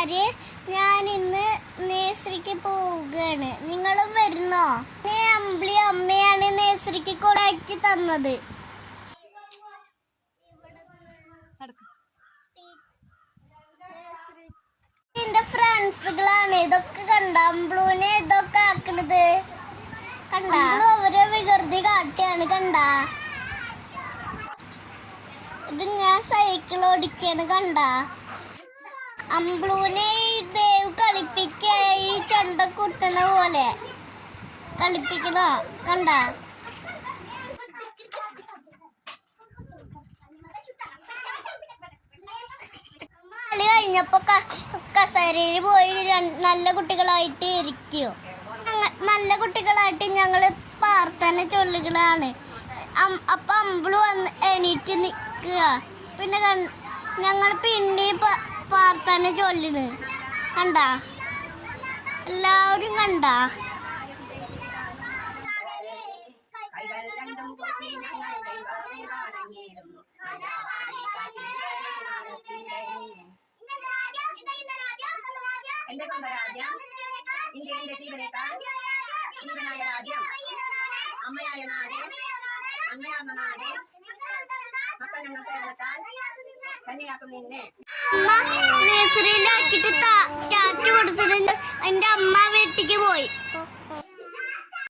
കൂട്ടുകാര്, ഞാൻ ഇന്ന് നേഴ്സറിക്ക് പോവുകയാണ്. നിങ്ങളും വരുന്നോ? അമ്പിളി അമ്മയാണ് നേഴ്സറിക്ക് കൊണ്ടാക്കി തന്നത്. എന്റെ ഫ്രണ്ട്സുകളാണ്. ഇതൊക്കെ കണ്ട അമ്പിളൂനെ ഇതൊക്കെ ആക്കണത് കണ്ട. അവരെ വികൃതി കാട്ടിയാണ് കണ്ട. ഇത് ഞാൻ സൈക്കിൾ ഓടിക്കാണ് കണ്ട. അമ്പിളൂനെ ഈ ദേവ് കളിപ്പിക്ക, ഈ ചെണ്ട കുട്ടുന്ന പോലെ കളിപ്പിക്കണോ കണ്ട. കളി കഴിഞ്ഞപ്പോ കസേരയിൽ പോയി നല്ല കുട്ടികളായിട്ട് ഇരിക്കോ. നല്ല കുട്ടികളായിട്ട് ഞങ്ങള് പ്രാർത്ഥന ചൊല്ലുകളാണ്. അപ്പൊ അമ്പിളു വന്ന് എണീറ്റ് നിക്കുക. പിന്നെ ഞങ്ങൾ പിന്നെ പ്രാർത്ഥന ചൊല്ലുന്നു കണ്ട. എല്ലാവരും കണ്ട. നേഴ്സറിയിലാക്കിട്ട് ടാറ്റ കൊടുത്തിട്ടുണ്ട്. എന്റെ അമ്മ വീട്ടിക്ക് പോയി.